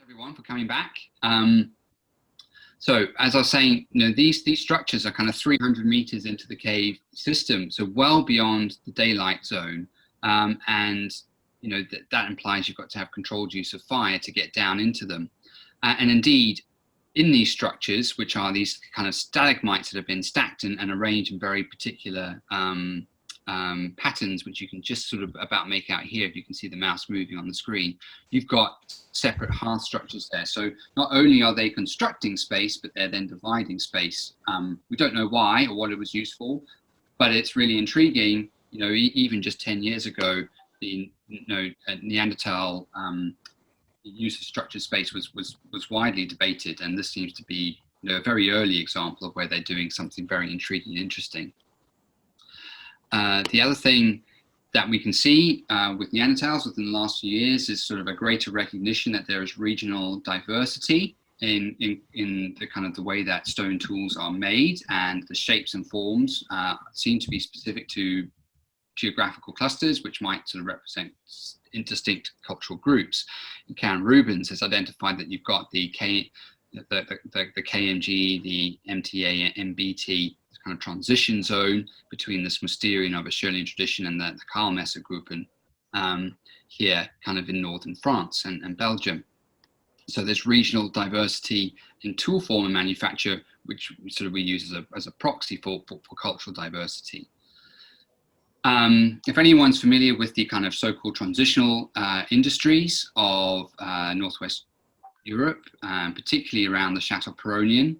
Everyone for coming back. So as I was saying, these structures are kind of 300 meters into the cave system, so well beyond the daylight zone, and that implies you've got to have controlled use of fire to get down into them. And indeed, in these structures, which are these kind of stalagmites that have been stacked and arranged in very particular patterns, which you can just sort of about make out here if you can see the mouse moving on the screen. You've got separate hearth structures there. So not only are they constructing space, but they're then dividing space. We don't know why or what it was used for, but it's really intriguing. Even just 10 years ago, the Neanderthal use of structured space was widely debated, and this seems to be a very early example of where they're doing something very intriguing and interesting. The other thing that we can see with Neanderthals within the last few years is sort of a greater recognition that there is regional diversity in the kind of the way that stone tools are made, and the shapes and forms seem to be specific to geographical clusters, which might sort of represent distinct cultural groups. And Karen Rubens has identified that you've got the KMG, the MTA, MBT kind of transition zone between the Smusterian or Schurlian tradition and the Karlmesser group, and here kind of in northern France and Belgium. So there's regional diversity in tool form and manufacture, which sort of we use as a proxy for cultural diversity. If anyone's familiar with the kind of so-called transitional industries of Northwest Europe, particularly around the Château-Perronien,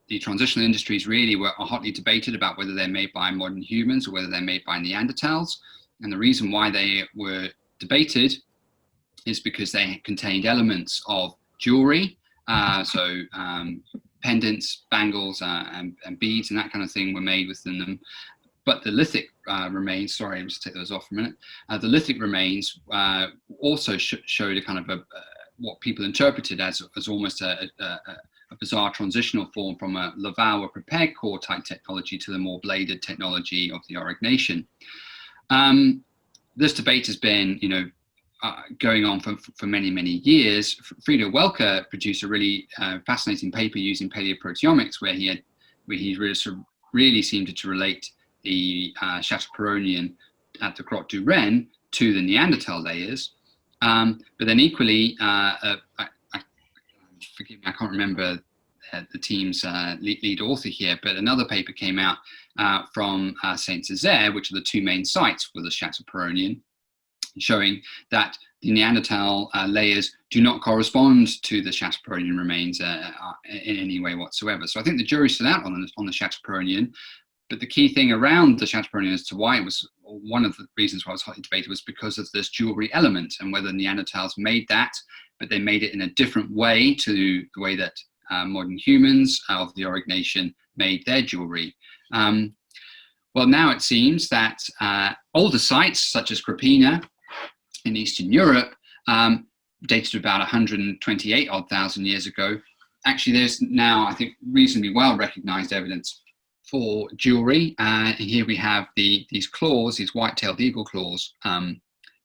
the transitional industries really are hotly debated about whether they're made by modern humans or whether they're made by Neanderthals. And the reason why they were debated is because they contained elements of jewelry, so pendants, bangles, and beads and that kind of thing were made within them. But the lithic remains, sorry, I'll just take those off for a minute. The lithic remains also showed a kind of what people interpreted as almost a bizarre transitional form from a Laval or prepared core type technology to the more bladed technology of the Aurignacian. This debate has been, going on for many, many years. Frieder Welker produced a really fascinating paper using paleoproteomics, where he really seemed to relate the Château-Perronien at the Grotte du Renne to the Neanderthal layers. But then equally, forgive me, I can't remember the team's lead author here, but another paper came out from Saint-Césaire, which are the two main sites for the Château-Perronien, showing that the Neanderthal layers do not correspond to the Château-Perronien remains in any way whatsoever. So I think the jury's still out on the Château-Perronien, but the key thing around the Château-Perronien as to why it was, one of the reasons why it was hotly debated was because of this jewelry element and whether Neanderthals made that, but they made it in a different way to the way that modern humans of the Aurignacian made their jewelry. Well, now it seems that older sites such as Krapina in Eastern Europe, dated to about 128 odd thousand years ago, actually there's now, I think, reasonably well recognized evidence for jewelry. And here we have these claws, these white-tailed eagle claws,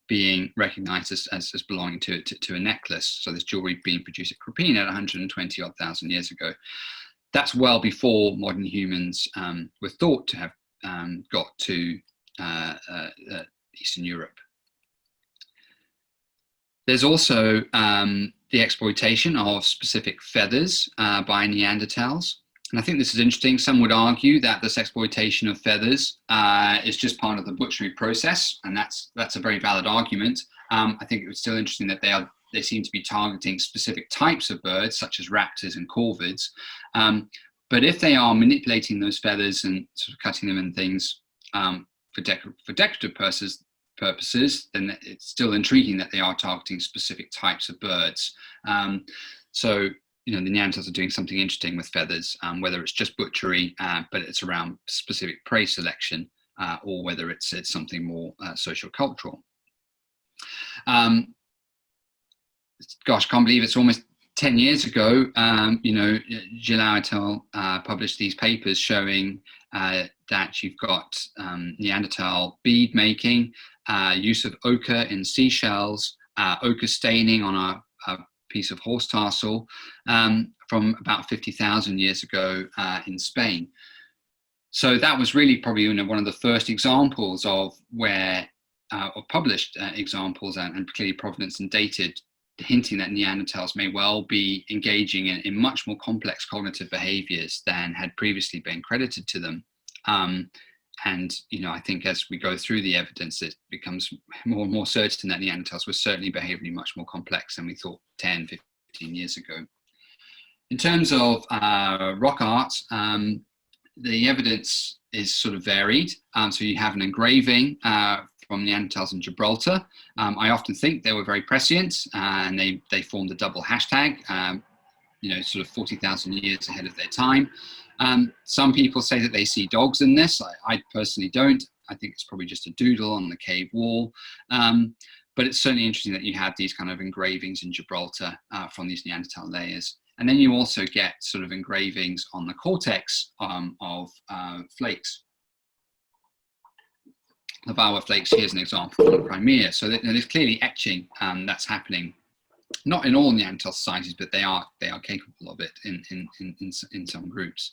being recognized as belonging to a necklace. So this jewelry being produced at Krapina at 120 odd thousand years ago. That's well before modern humans were thought to have got to Eastern Europe. There's also the exploitation of specific feathers by Neanderthals. And I think this is interesting. Some would argue that this exploitation of feathers is just part of the butchery process, and that's a very valid argument. I think it was still interesting that they seem to be targeting specific types of birds, such as raptors and corvids. But if they are manipulating those feathers and sort of cutting them and things for decorative purposes, then it's still intriguing that they are targeting specific types of birds. So the Neanderthals are doing something interesting with feathers, whether it's just butchery, but it's around specific prey selection, or whether it's something more social-cultural. Gosh, I can't believe it's almost 10 years ago, Gilao et al. Published these papers showing that you've got Neanderthal bead making, use of ochre in seashells, ochre staining on a piece of horse tarsal from about 50,000 years ago in Spain. So that was really probably one of the first examples of where, or published examples, and clearly provenance and dated, hinting that Neanderthals may well be engaging in much more complex cognitive behaviors than had previously been credited to them. And I think as we go through the evidence, it becomes more and more certain that Neanderthals were certainly behaviorally much more complex than we thought 10, 15 years ago. In terms of rock art, the evidence is sort of varied. So you have an engraving from Neanderthals in Gibraltar. I often think they were very prescient, and they formed a double hashtag, sort of 40,000 years ahead of their time. Some people say that they see dogs in this. I personally don't. I think it's probably just a doodle on the cave wall. But it's certainly interesting that you have these kind of engravings in Gibraltar from these Neanderthal layers. And then you also get sort of engravings on the cortex of flakes. Lavawa flakes, here's an example from Crimea. So there's clearly etching that's happening, not in all Neanderthal societies, but they are capable of it in some groups.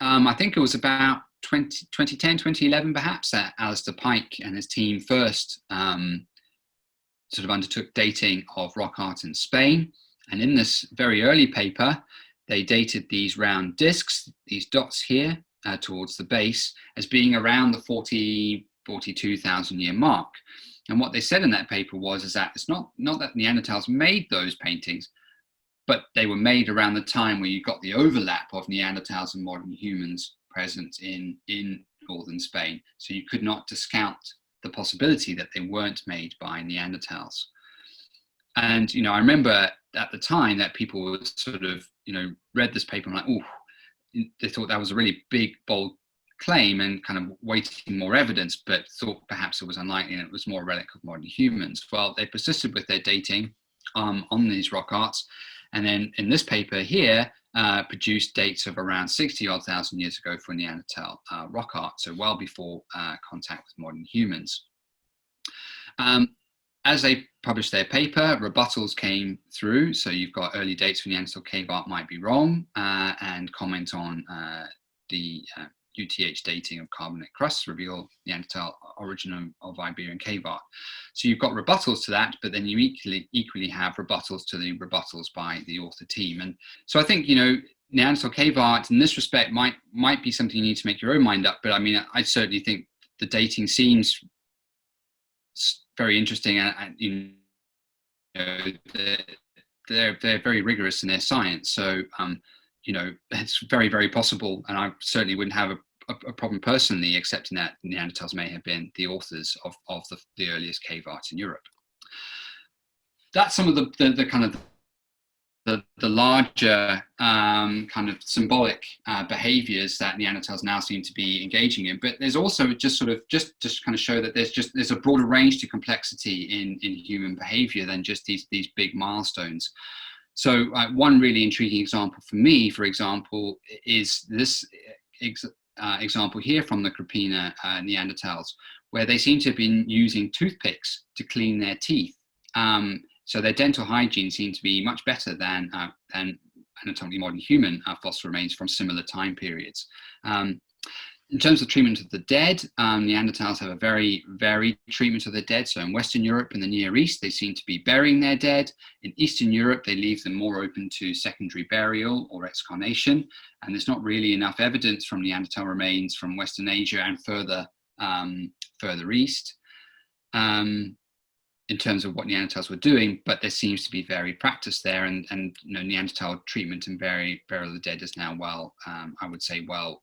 I think it was about 2010, 2011 perhaps, that Alistair Pike and his team first sort of undertook dating of rock art in Spain. And in this very early paper, they dated these round discs, these dots here towards the base, as being around the 42,000 year mark. And what they said in that paper is that it's not that Neanderthals made those paintings, but they were made around the time where you got the overlap of Neanderthals and modern humans present in northern Spain. So you could not discount the possibility that they weren't made by Neanderthals. And, I remember at the time that people would sort of, read this paper and like, oh, they thought that was a really big, bold claim and kind of waiting more evidence, but thought perhaps it was unlikely and it was more a relic of modern humans. Well, they persisted with their dating on these rock arts. And then in this paper here, produced dates of around 60-odd thousand years ago for Neanderthal rock art, so well before contact with modern humans. As they published their paper, rebuttals came through. So you've got early dates for Neanderthal cave art might be wrong, and comment on the UTH dating of carbonate crusts reveal Neanderthal origin of Iberian cave art. So you've got rebuttals to that, but then you equally have rebuttals to the rebuttals by the author team. And so I think, Neanderthal cave art in this respect might be something you need to make your own mind up. But I mean, I certainly think the dating seems very interesting, and they're very rigorous in their science. So it's very, very possible, and I certainly wouldn't have a problem personally accepting that Neanderthals may have been the authors of the earliest cave arts in Europe. That's some of the kind of the larger kind of symbolic behaviors that Neanderthals now seem to be engaging in. But there's also just kind of show that there's a broader range to complexity in human behavior than just these big milestones. So one really intriguing example for me, for example, is this example here from the Krapina Neanderthals, where they seem to have been using toothpicks to clean their teeth. So their dental hygiene seemed to be much better than anatomically modern human fossil remains from similar time periods. In terms of treatment of the dead, Neanderthals have a very varied treatment of the dead. So in Western Europe and the Near East, they seem to be burying their dead. In Eastern Europe, they leave them more open to secondary burial or excarnation. And there's not really enough evidence from Neanderthal remains from Western Asia and further east in terms of what Neanderthals were doing, but there seems to be varied practice there, and Neanderthal treatment and burial of the dead is now well, I would say, well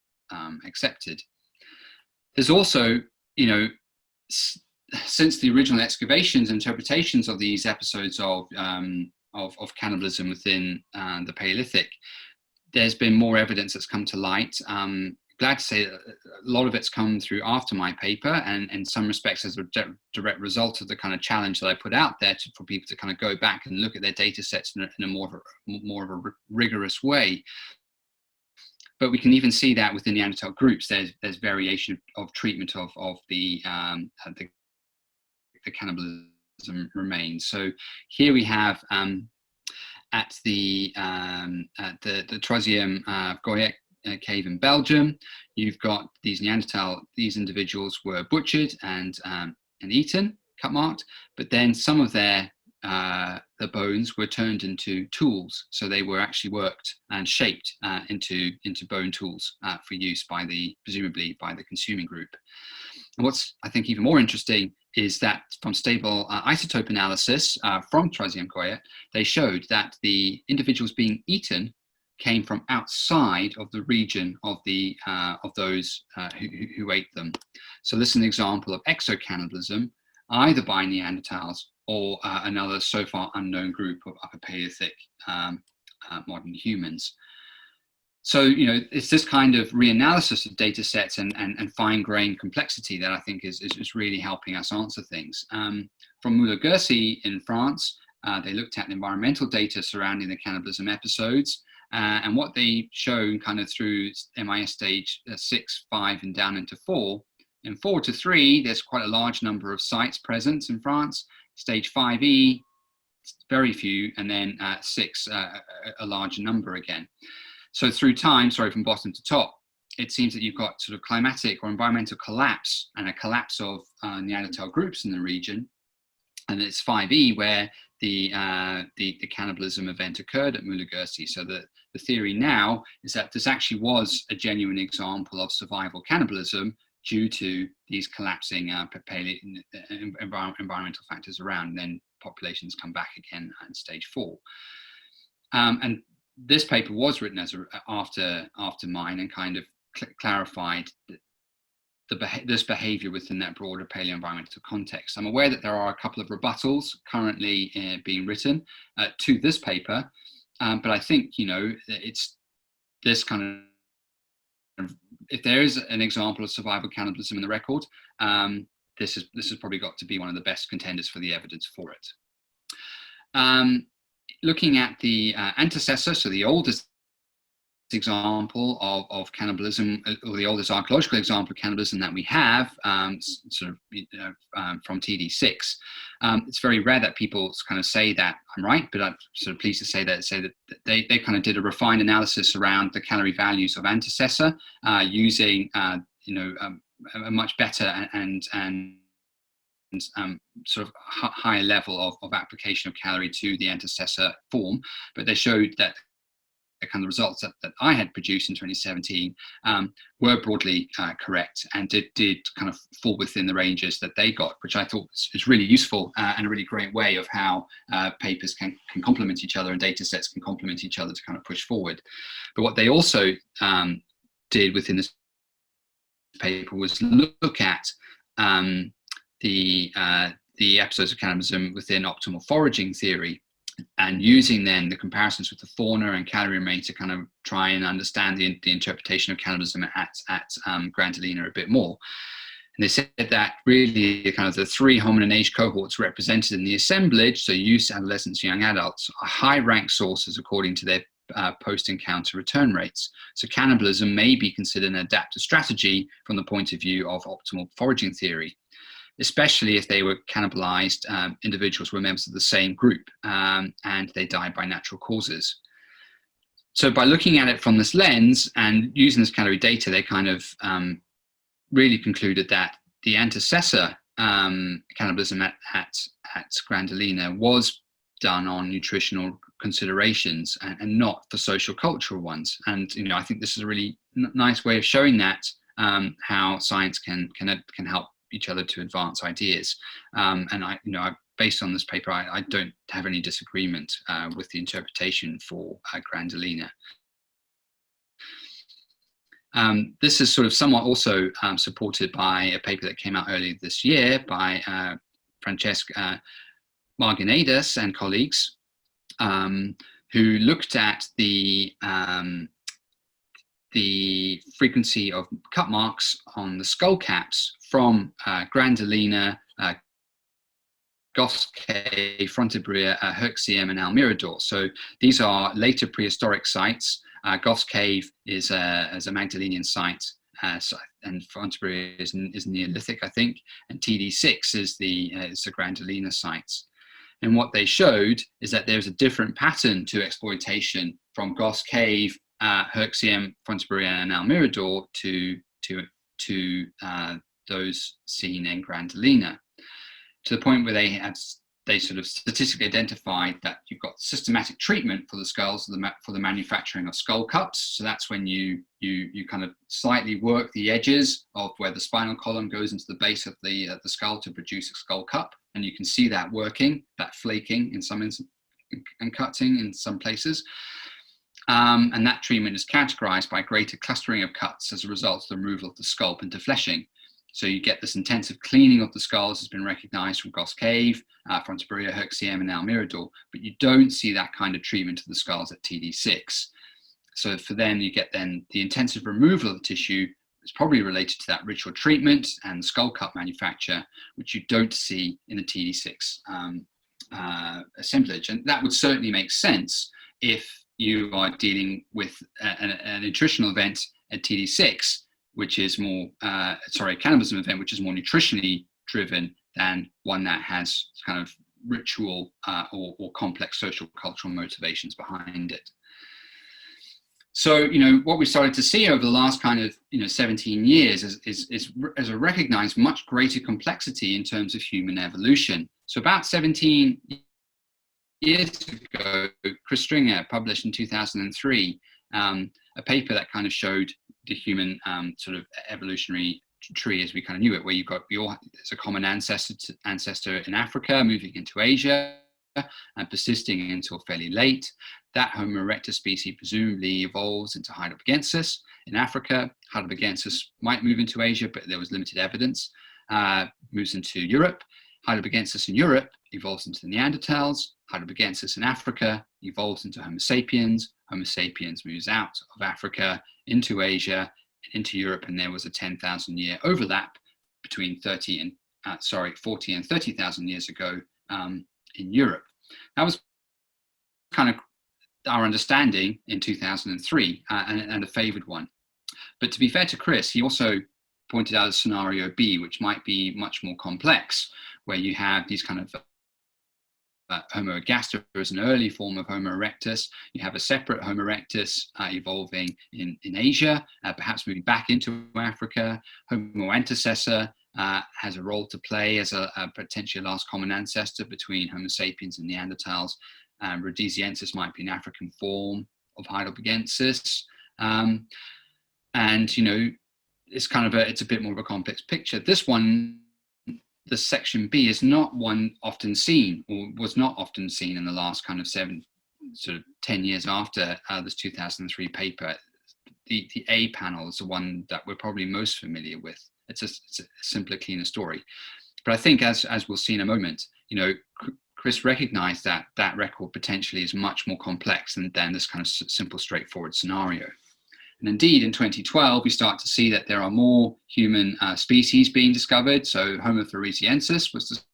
accepted. There's also, since the original excavations and interpretations of these episodes of cannibalism within the Paleolithic, there's been more evidence that's come to light. Glad to say that a lot of it's come through after my paper, and in some respects as a direct result of the kind of challenge that I put out there for people to kind of go back and look at their data sets in a more of a rigorous way. But we can even see that within Neanderthal groups, there's variation of treatment of the cannibalism remains. So here we have at the Troisième Goyet cave in Belgium. You've got these these individuals were butchered and eaten, cut marked, but then some of the bones were turned into tools. So they were actually worked and shaped into bone tools for use presumably by the consuming group. And what's, I think, even more interesting is that from stable isotope analysis from Troisième Goyet, they showed that the individuals being eaten came from outside of the region of those who ate them. So this is an example of exocannibalism, either by Neanderthals or another so far unknown group of Upper Paleolithic modern humans. So, it's this kind of reanalysis of data sets and fine-grained complexity that I think is really helping us answer things. From Müller-Gersey in France, they looked at environmental data surrounding the cannibalism episodes, and what they show kind of through MIS stage 6, 5, and down into 4. In 4 to 3, there's quite a large number of sites present in France. Stage 5E, very few, and then 6, a larger number again. So through time, from bottom to top, it seems that you've got sort of climatic or environmental collapse and a collapse of Neanderthal groups in the region. And it's 5E where the cannibalism event occurred at Müller-Gersey. So the theory now is that this actually was a genuine example of survival cannibalism due to these collapsing environmental factors around, and then populations come back again at stage 4. And this paper was written after mine and kind of clarified this behavior within that broader paleo-environmental context. I'm aware that there are a couple of rebuttals currently being written to this paper, but I think, it's this kind of, if there is an example of survival cannibalism in the record, this has probably got to be one of the best contenders for the evidence for it. Looking at the antecessor, so the oldest example of cannibalism, or the oldest archaeological example of cannibalism that we have, from TD6. It's very rare that people kind of say that I'm right, but I'm sort of pleased to say that they kind of did a refined analysis around the calorie values of antecessor using a much better and sort of higher level of application of calorie to the antecessor form, but they showed that the kind of results that I had produced in 2017 were broadly correct and did kind of fall within the ranges that they got, which I thought is really useful and a really great way of how papers can complement each other and data sets can complement each other to kind of push forward. But what they also did within this paper was look at the episodes of cannibalism within optimal foraging theory, and using then the comparisons with the fauna and calorie remains to kind of try and understand the interpretation of cannibalism at Grandolina a bit more. And they said that really kind of the 3 hominin age cohorts represented in the assemblage, so youth, adolescents, young adults, are high-ranked sources according to their post-encounter return rates. So cannibalism may be considered an adaptive strategy from the point of view of optimal foraging theory, especially if they were cannibalized individuals who were members of the same group and they died by natural causes. So by looking at it from this lens and using this calorie data, they kind of really concluded that the antecessor cannibalism at Grandolina was done on nutritional considerations and not for social cultural ones. And I think this is a really nice way of showing that how science can help each other to advance ideas. And based on this paper, I don't have any disagreement with the interpretation for Grandolina. This is sort of somewhat also supported by a paper that came out earlier this year by Francesc Marginades and colleagues, who looked at the frequency of cut marks on the skull caps from Grandolina, Goth's Cave, Fontebrea, Herxium, and Almirador. So these are later prehistoric sites. Goth's Cave is a Magdalenian site, and Fontebrea is Neolithic, I think, and TD6 is the Grandolina sites. And what they showed is that there's a different pattern to exploitation from Goss Cave, Herxham, Fonteborough, and Almirador to those seen in Grandolina, to the point where they sort of statistically identified that you've got systematic treatment for the skulls for the manufacturing of skull cups. So that's when you kind of slightly work the edges of where the spinal column goes into the base of the skull to produce a skull cup, and you can see that working, that flaking in some and cutting in some places. And that treatment is categorized by greater clustering of cuts as a result of the removal of the scalp into fleshing. So you get this intensive cleaning of the skulls has been recognized from Goss Cave, Fonteborough, Herxham, and Almirador, but you don't see that kind of treatment of the skulls at TD6. So for them, you get then the intensive removal of the tissue is probably related to that ritual treatment and skull cup manufacture, which you don't see in the TD6 assemblage. And that would certainly make sense if you are dealing with a nutritional event at TD6, which is more, cannibalism event, which is more nutritionally driven than one that has kind of ritual or complex social cultural motivations behind it. So, what we started to see over the last kind of, 17 years is a recognized much greater complexity in terms of human evolution. So about 17 years ago, Chris Stringer published in 2003 a paper that kind of showed the human sort of evolutionary tree as we kind of knew it, where there's a common ancestor in Africa moving into Asia and persisting until fairly late. That Homo erectus species presumably evolves into Heidelbergensis in Africa. Heidelbergensis might move into Asia, but there was limited evidence. Moves into Europe. Heidelbergensis in Europe evolves into the Neanderthals. Heidelbergensis in Africa evolves into Homo sapiens. Homo sapiens moves out of Africa into Asia, into Europe, and there was a 10,000 year overlap between 40 and 30,000 years ago in Europe. That was kind of our understanding in 2003 and a favored one. But to be fair to Chris, he also pointed out a scenario B, which might be much more complex, where you have these kind of Homo ergaster as an early form of Homo erectus. You have a separate Homo erectus evolving in Asia, perhaps moving back into Africa. Homo antecessor has a role to play as a potentially last common ancestor between Homo sapiens and Neanderthals. Rhodesiensis might be an African form of Heidelbergensis. And, it's a bit more of a complex picture. This one, the section B, is not one often seen, or was not often seen in the last kind of 10 years after this 2003 paper. The A panel is the one that we're probably most familiar with. It's a simpler, cleaner story. But I think as we'll see in a moment, Chris recognized that that record potentially is much more complex than this kind of simple, straightforward scenario. And indeed, in 2012, we start to see that there are more human species being discovered. So Homo floresiensis was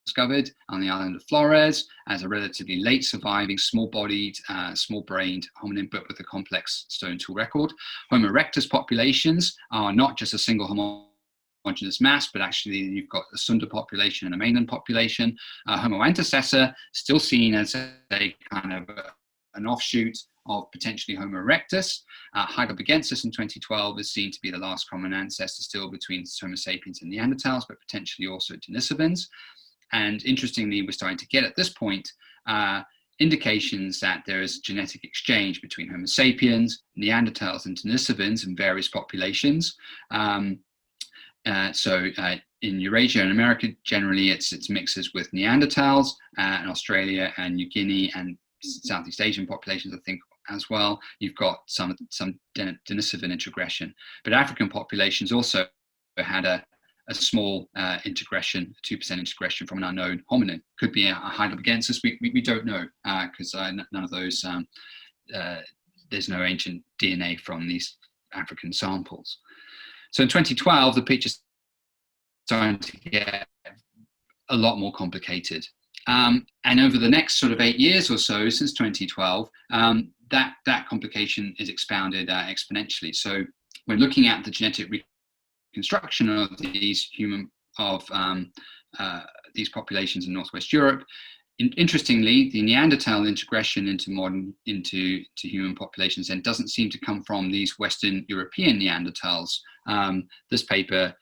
discovered on the island of Flores as a relatively late surviving, small-bodied, small-brained hominin, but with a complex stone tool record. Homo erectus populations are not just a single homogeneous mass, but actually you've got a Sunda population and a mainland population. Homo antecessor, still seen as a kind of an offshoot of potentially Homo erectus. Heidelbergensis in 2012 is seen to be the last common ancestor still between Homo sapiens and Neanderthals, but potentially also Denisovans. And interestingly, we're starting to get at this point indications that there is genetic exchange between Homo sapiens, Neanderthals, and Denisovans in various populations. In Eurasia and America, generally it's mixes with Neanderthals, and Australia and New Guinea and Southeast Asian populations, I think, as well. You've got some Denisovan integration, but African populations also had a small integration, 2% integration from an unknown hominin. Could be a Heidelbergensis. We don't know because none of those. There's no ancient DNA from these African samples. So in 2012, the picture's starting to get a lot more complicated. And over the next sort of 8 years or so, since 2012, that complication is expounded exponentially. So we're looking at the genetic reconstruction of these human of these populations in Northwest Europe. Interestingly, the Neanderthal integration into human populations then doesn't seem to come from these Western European Neanderthals. This paper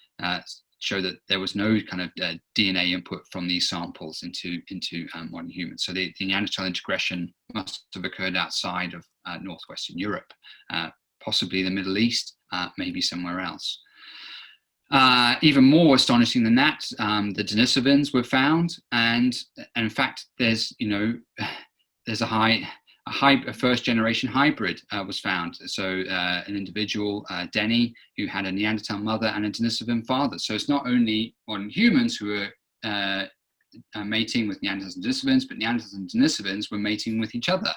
showed that there was no kind of DNA input from these samples into modern humans. So the Neanderthal integration must have occurred outside of Northwestern Europe, possibly the Middle East, maybe somewhere else. Even more astonishing than that, the Denisovans were found, and in fact, there's a first generation hybrid was found. So an individual, Denny, who had a Neanderthal mother and a Denisovan father. So it's not only modern humans who are mating with Neanderthals and Denisovans, but Neanderthals and Denisovans were mating with each other.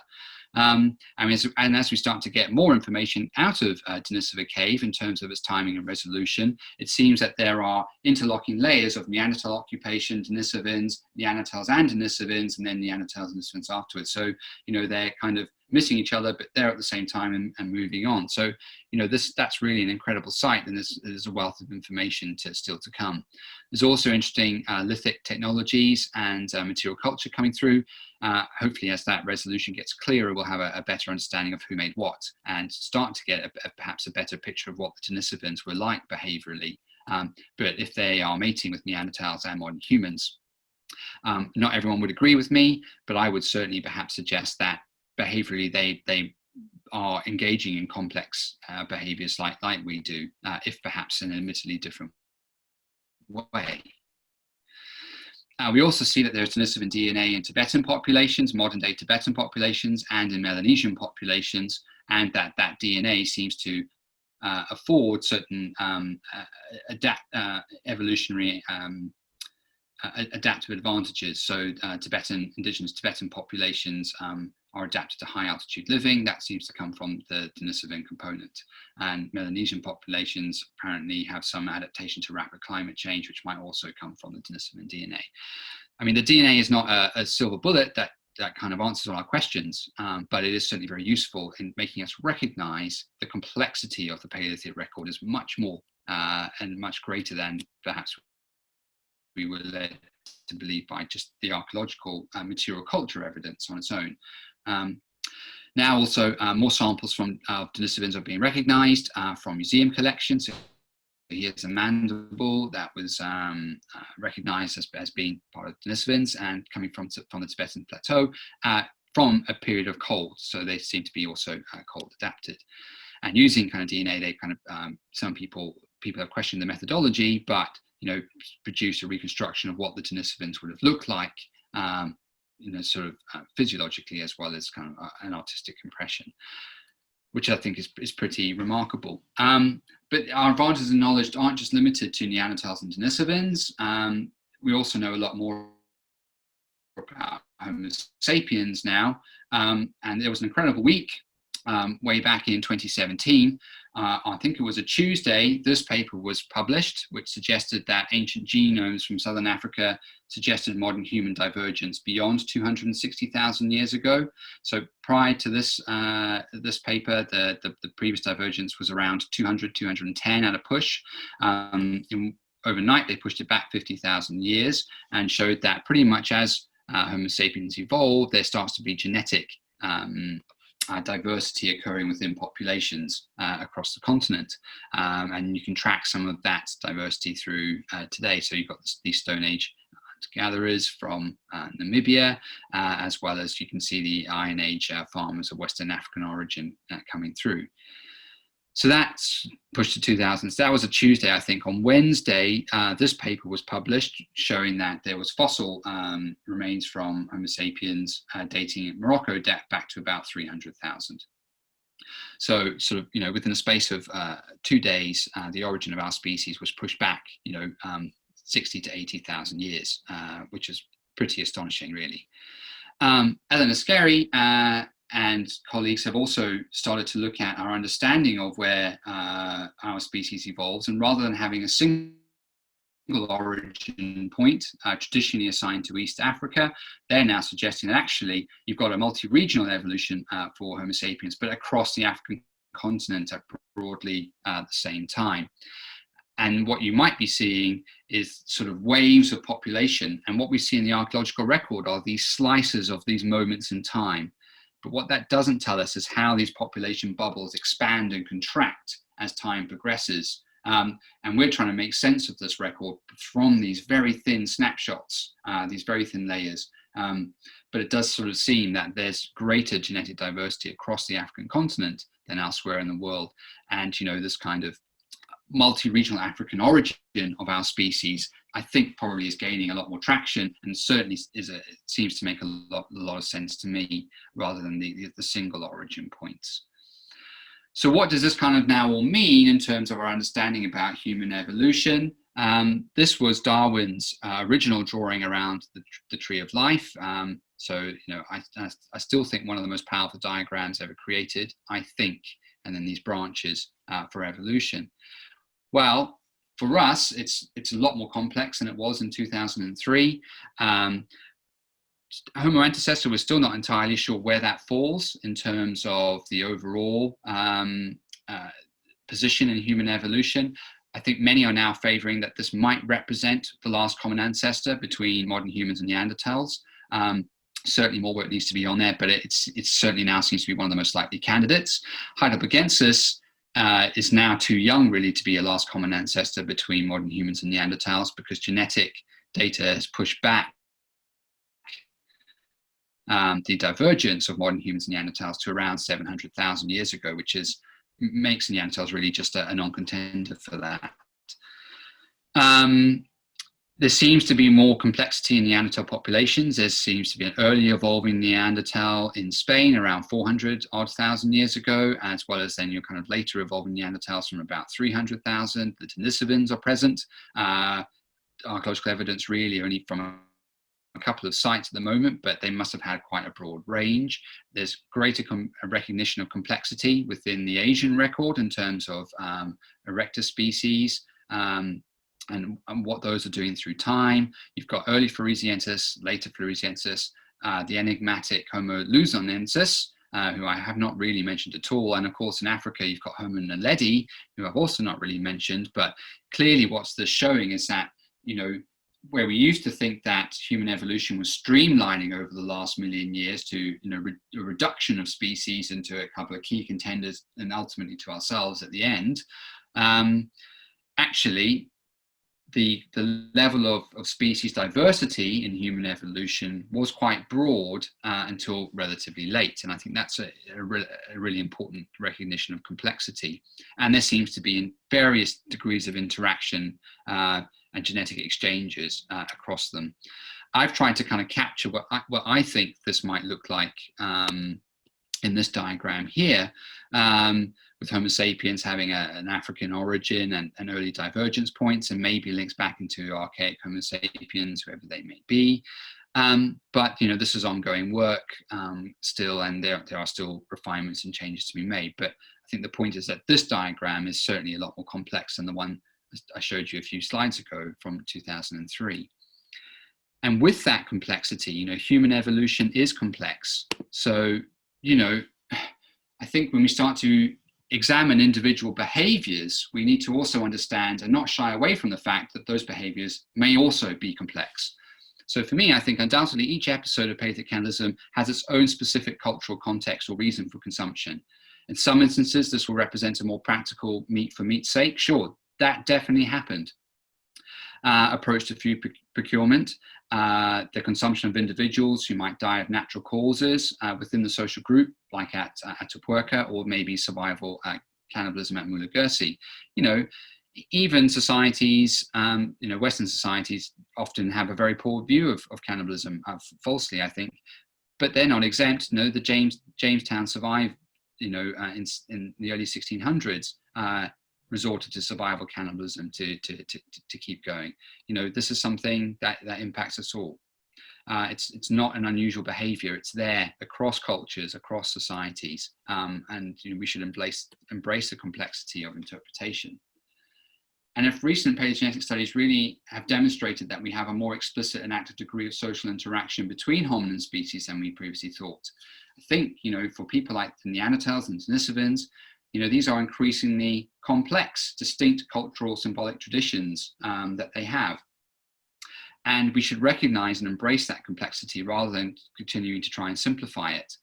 And as we start to get more information out of Denisova Cave in terms of its timing and resolution, it seems that there are interlocking layers of Neanderthal occupation, Denisovans, Neanderthals and Denisovans, and then Neanderthals and Denisovans afterwards. So, they're kind of missing each other, but they're at the same time and moving on. So, that's really an incredible site, and there's a wealth of information still to come. There's also interesting lithic technologies and material culture coming through. Hopefully, as that resolution gets clearer, we'll have a better understanding of who made what and start to get perhaps a better picture of what the Denisovans were like behaviorally. But if they are mating with Neanderthals and modern humans, not everyone would agree with me, but I would certainly perhaps suggest that behaviorally they are engaging in complex behaviors like we do, if perhaps in an admittedly different way. We also see that there's Denisovan DNA in Tibetan populations, modern day Tibetan populations, and in Melanesian populations, and that DNA seems to afford certain evolutionary adaptive advantages. So indigenous Tibetan populations are adapted to high altitude living. That seems to come from the Denisovan component. And Melanesian populations apparently have some adaptation to rapid climate change, which might also come from the Denisovan DNA. I mean, the DNA is not a silver bullet that kind of answers all our questions, but it is certainly very useful in making us recognize the complexity of the Paleolithic record is much more and much greater than perhaps we were led to believe by just the archaeological material culture evidence on its own. Now also more samples from Denisovans are being recognized from museum collections. So here's a mandible that was recognized as being part of Denisovans and coming from the Tibetan plateau from a period of cold. So they seem to be also cold adapted. And using kind of DNA, they kind of, some people have questioned the methodology, but produce a reconstruction of what the Denisovans would have looked like, sort of physiologically as well as kind of an artistic impression, which I think is pretty remarkable. But our advances in knowledge aren't just limited to Neanderthals and Denisovans. We also know a lot more about Homo sapiens now. And there was an incredible week way back in 2017. I think it was a Tuesday, this paper was published, which suggested that ancient genomes from Southern Africa suggested modern human divergence beyond 260,000 years ago. So prior to this this paper, the previous divergence was around 200, 210 at a push. Overnight, they pushed it back 50,000 years and showed that pretty much as Homo sapiens evolved, there starts to be genetic diversity occurring within populations across the continent, and you can track some of that diversity through today. So you've got these Stone Age gatherers from Namibia, as well as you can see the Iron Age farmers of Western African origin coming through. So that's pushed to 2000. So that was a Tuesday, I think. On Wednesday, this paper was published showing that there was fossil remains from Homo sapiens dating Morocco back to about 300,000. So sort of, within a space of 2 days, the origin of our species was pushed back, 60 to 80,000 years, which is pretty astonishing, really. Eleanor Scarry and colleagues have also started to look at our understanding of where our species evolves, and rather than having a single origin point traditionally assigned to East Africa, they're now suggesting that actually you've got a multi-regional evolution for Homo sapiens, but across the African continent at broadly the same time. And what you might be seeing is sort of waves of population. And what we see in the archaeological record are these slices of these moments in time. But what that doesn't tell us is how these population bubbles expand and contract as time progresses. And we're trying to make sense of this record from these very thin snapshots, these very thin layers. But it does sort of seem that there's greater genetic diversity across the African continent than elsewhere in the world. And, this kind of multi-regional African origin of our species, I think probably is gaining a lot more traction, and certainly seems to make a lot of sense to me, rather than the single origin points. So what does this kind of now all mean in terms of our understanding about human evolution? This was Darwin's original drawing around the tree of life. So, I still think one of the most powerful diagrams ever created, I think, and then these branches for evolution. Well, for us, it's a lot more complex than it was in 2003. Homo antecessor, we're still not entirely sure where that falls in terms of the overall position in human evolution. I think many are now favoring that this might represent the last common ancestor between modern humans and Neanderthals. Certainly more work needs to be on there, but it certainly now seems to be one of the most likely candidates. Heidelbergensis is now too young really to be a last common ancestor between modern humans and Neanderthals, because genetic data has pushed back the divergence of modern humans and Neanderthals to around 700,000 years ago, which makes Neanderthals really just a non-contender for that. There seems to be more complexity in Neanderthal populations. There seems to be an early evolving Neanderthal in Spain around 400,000 years ago, as well as then your kind of later evolving Neanderthals from about 300,000. The Denisovans are present. Archaeological evidence really only from a couple of sites at the moment, but they must have had quite a broad range. There's greater recognition of complexity within the Asian record in terms of erectus species, and what those are doing through time. You've got early Floresiensis, later Floresiensis, the enigmatic Homo luzonensis, who I have not really mentioned at all. And of course, in Africa, you've got Homo naledi, who I've also not really mentioned. But clearly what's this showing is that, where we used to think that human evolution was streamlining over the last million years to, a reduction of species into a couple of key contenders and ultimately to ourselves at the end, actually, the level of species diversity in human evolution was quite broad until relatively late. And I think that's a really important recognition of complexity. And there seems to be in various degrees of interaction and genetic exchanges across them. I've tried to kind of capture what I think this might look like in this diagram here, with Homo sapiens having an African origin and early divergence points, and maybe links back into archaic Homo sapiens, whoever they may be. But this is ongoing work still, and there are still refinements and changes to be made. But I think the point is that this diagram is certainly a lot more complex than the one I showed you a few slides ago from 2003. And with that complexity, human evolution is complex. So, I think when we start to examine individual behaviors, we need to also understand and not shy away from the fact that those behaviors may also be complex. So for me, I think undoubtedly each episode of Paleolithic cannibalism has its own specific cultural context or reason for consumption. In some instances, this will represent a more practical meat for meat's sake. Sure, that definitely happened. Approach to food procurement, the consumption of individuals who might die of natural causes within the social group, like at Atapuerca, or maybe survival cannibalism at Mulagursi. Even societies, Western societies often have a very poor view of cannibalism, falsely, I think, but they're not exempt. The Jamestown survived, in the early 1600s. Resorted to survival cannibalism to keep going. This is something that impacts us all. It's not an unusual behavior. It's there across cultures, across societies, and we should embrace the complexity of interpretation. And if recent paleogenetic studies really have demonstrated that we have a more explicit and active degree of social interaction between hominin species than we previously thought, I think, for people like the Neanderthals and Denisovans, these are increasingly complex, distinct cultural symbolic traditions that they have. And we should recognize and embrace that complexity rather than continuing to try and simplify it.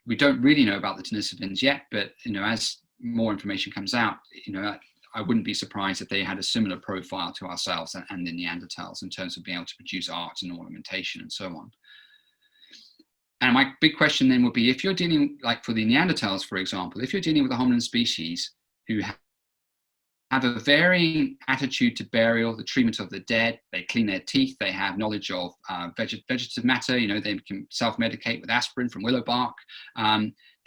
We don't really know about the Denisovans yet, but as more information comes out, I wouldn't be surprised if they had a similar profile to ourselves and the Neanderthals in terms of being able to produce art and ornamentation and so on. And my big question then would be, if you're dealing, like for the Neanderthals, for example, if you're dealing with a hominid species who have a varying attitude to burial, the treatment of the dead, they clean their teeth, they have knowledge of vegetative matter, they can self-medicate with aspirin from willow bark,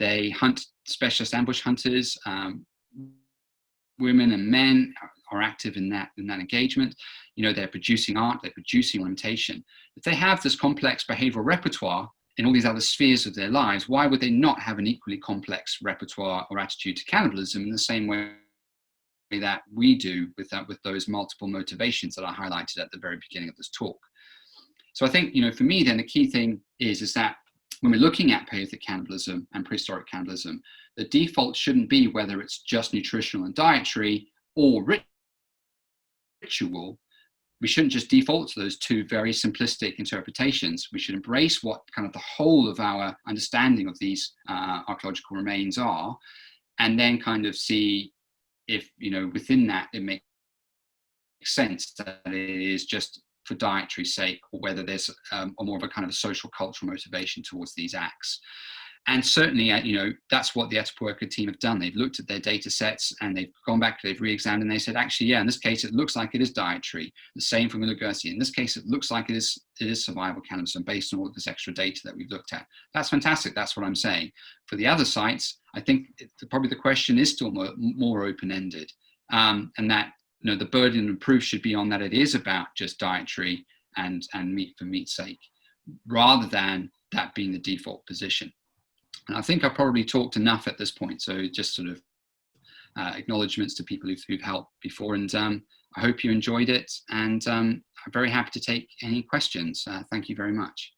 they hunt, specialist ambush hunters, women and men are active in that engagement. They're producing art, they're producing ornamentation. If they have this complex behavioral repertoire in all these other spheres of their lives, why would they not have an equally complex repertoire or attitude to cannibalism in the same way that we do with those multiple motivations that I highlighted at the very beginning of this talk? So I think, for me then, the key thing is that when we're looking at Paleolithic cannibalism and prehistoric cannibalism, the default shouldn't be whether it's just nutritional and dietary or ritual. We shouldn't just default to those two very simplistic interpretations. We should embrace what kind of the whole of our understanding of these archaeological remains are, and then kind of see if, within that it makes sense that it is just for dietary sake, or whether there's more of a kind of a social cultural motivation towards these acts. And certainly, that's what the Atapuerca team have done. They've looked at their data sets and they've gone back, they've re-examined, and they said, actually, yeah, in this case, it looks like it is dietary. The same for Milogursi. In this case, it looks like it is survival cannibalism based on all of this extra data that we've looked at. That's fantastic. That's what I'm saying. For the other sites, I think probably the question is still more open-ended, and that the burden of proof should be on that it is about just dietary and meat for meat's sake, rather than that being the default position. And I think I've probably talked enough at this point, so just sort of acknowledgements to people who've helped before, and I hope you enjoyed it, and I'm very happy to take any questions. Thank you very much.